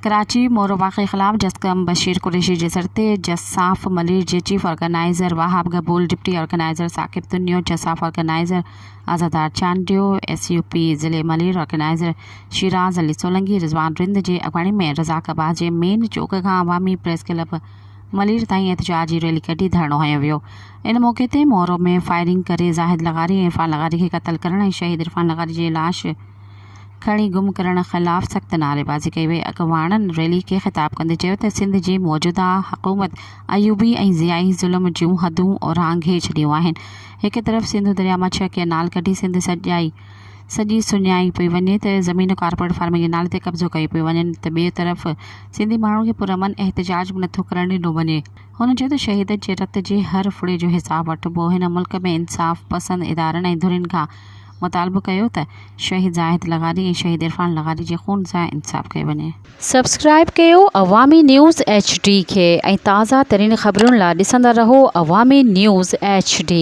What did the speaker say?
कराची मोरो वाक़े ख़िलाफ़ जस्कम बशीर कुरैशी जसरते जसाफ मलिर जे chief organiser Wahab Gabol deputy organiser Saqib दुनियो जसाफ ऑर्गेनाइज़र आज़ादार चांडियो SUP ज़िले मलिर ऑर्गेनाइज़र शिराज अली सोलंगी रिजवान रिंद जे अगवाणी में रज़ाक आबाद जे मेन चौक खां अवामी प्रेस क्लब मलिर ताईं एहतजाजी रैली कढी धरणो हयो वियो। इन मौक़े ते मोरो में फायरिंग करे ज़ाहिद लगारी ऐं इरफान लगारी खे क़त्ल करण ऐं शहीद इरफान लगारी जी लाश खणी गुम करण ख़िलाफ़ सख़्त नारेबाज़ी कई वई। अॻवाणनि रैली खे ख़िताब कंदे चयो त सिंध जी मौजूदा हुकूमत अयूबी ऐं ज़ियाई ज़ुल्म जूं हदूं ओरांघे छॾियूं आहिनि। हिक तरफ़ सिंधु दरिया मां 6 केनाल कढी सिंध सॼी सुञाई पई वञे त ज़मीन कारपोरेट फार्मिंग जे नाले ते कब्ज़ो कई पई वञनि त ॿिए तरफ़ सिंधी माण्हुनि खे पुरअमन एहतजाज बि नथो करण ॾिनो वञे। हुन चयो त शहीदनि जे रत जे हर फुड़े जो हिसाब वठिबो। हिन मुल्क में इंसाफ़ पसंद इदारनि ऐं धुरियुनि खां मुतालबो कयो त शहीद ज़ाहिद लगारी ऐं शहीद इरफान लगारी जे खून सां इंसाफ़ कयो वञे। सब्सक्राइब कयो अवामी न्यूज़ HD खे ऐं ताज़ा तरीन ख़बरुनि लाइ ॾिसंदा रहो अवामी न्यूज़ HD।